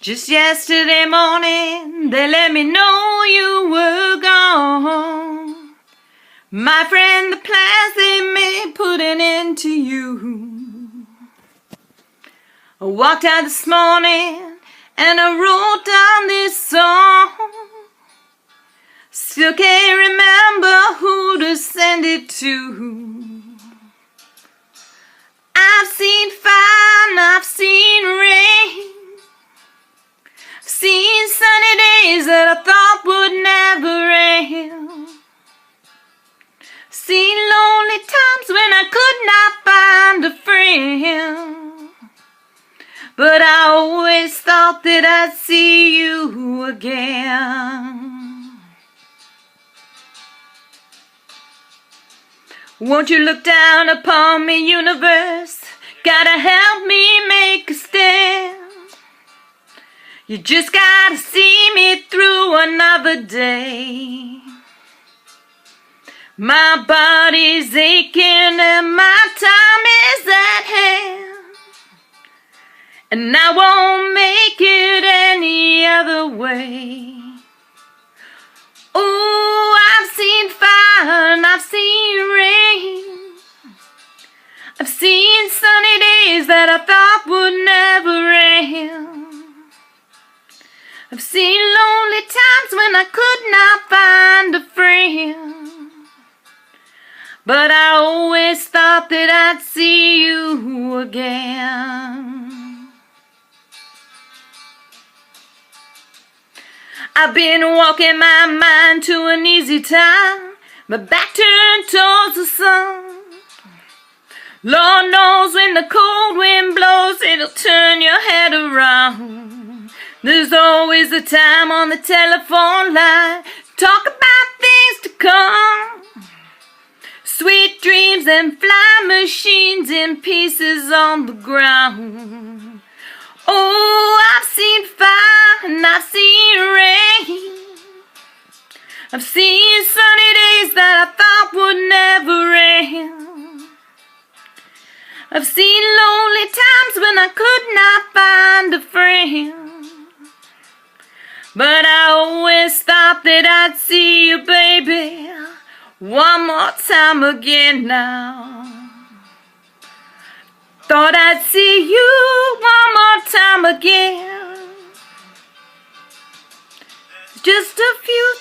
Just yesterday morning, they let me know you were gone. My friend, the plans they made put an end to you. I walked out this morning and I wrote down this song. Still can't remember who to send it to. I've seen fire, I've seen rain. I've seen sunny days that I thought would never end. Seen lonely times when I could not find a friend. But I always thought that I'd see you again. Won't you look down upon me, universe? Gotta help me make a stand. You just gotta see me through another day. My body's aching and my time is at hand, and I won't make it any other way. Oh, I've seen fire and I've seen rain. I've seen sunny days that I thought would never end. I've seen lonely times when I could not find a friend. But I always thought that I'd see you again. I've been walking my mind to an easy time, my back turned towards the sun. Lord knows when the cold wind blows, it'll turn your head around. There's always a time on the telephone line, talk about things to come. Sweet dreams and flying machines in pieces on the ground. Oh, I've seen fire and I've seen rain. I've seen sunny days that I thought would never end. I've seen lonely times when I could not find a friend. But I always thought that I'd see you, baby, one more time again now. Thought I'd see you one more time again. Just a few